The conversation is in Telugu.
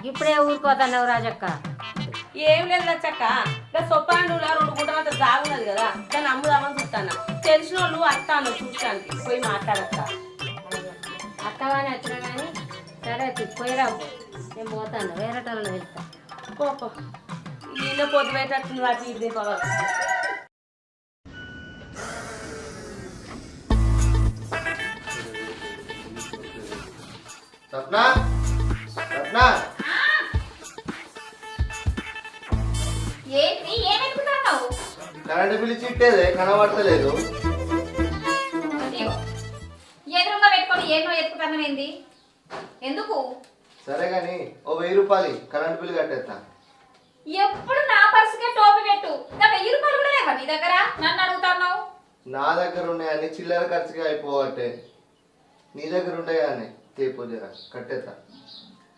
ఇప్పుడే ఊరుకోతున్నావు రాజక్క. ఏం లేదు లచ్చక్క, ఇంకా సొప్పాండులా 2 గుంటలంత జాగున్నది కదా, దాన్ని అమ్ముదామని చూస్తాను. తెలిసిన వాళ్ళు వస్తాను చూడటానికి, పోయి మాట్లాడతా. అత్తవాని వచ్చినా కానీ సరే పోయిరావు, నేను పోతాను, వేరే వాళ్ళని వెళ్తా. పోపో ఈయన పొద్దు పెట్టట్టు వాటి ఇది పోవాలి. సప్న సప్న ఏంటి ఏమెత్తుకున్నావు? కరెంటు బిల్లు చిట్టేదే కనబడతలేదు. ఎదురుగా పెట్టుకొని ఏమో ఎత్తుకుతానవేంది? ఎందుకు? సరే గాని ఓ 1000 రూపాయలు కరెంటు బిల్లు కట్టేస్తా. ఎప్పుడు నా పర్సుకే టోపీ పెట్టు. నా 1000 రూపాయలు కూడా లేవా నీ దగ్గర? నన్ను అడుగుతున్నావు? నా దగ్గర ఉన్నాయని చిల్లర ఖర్చుగా అయిపోవట్టే, నీ దగ్గర ఉండే కానీ తేపో జరా కట్టేస్తా.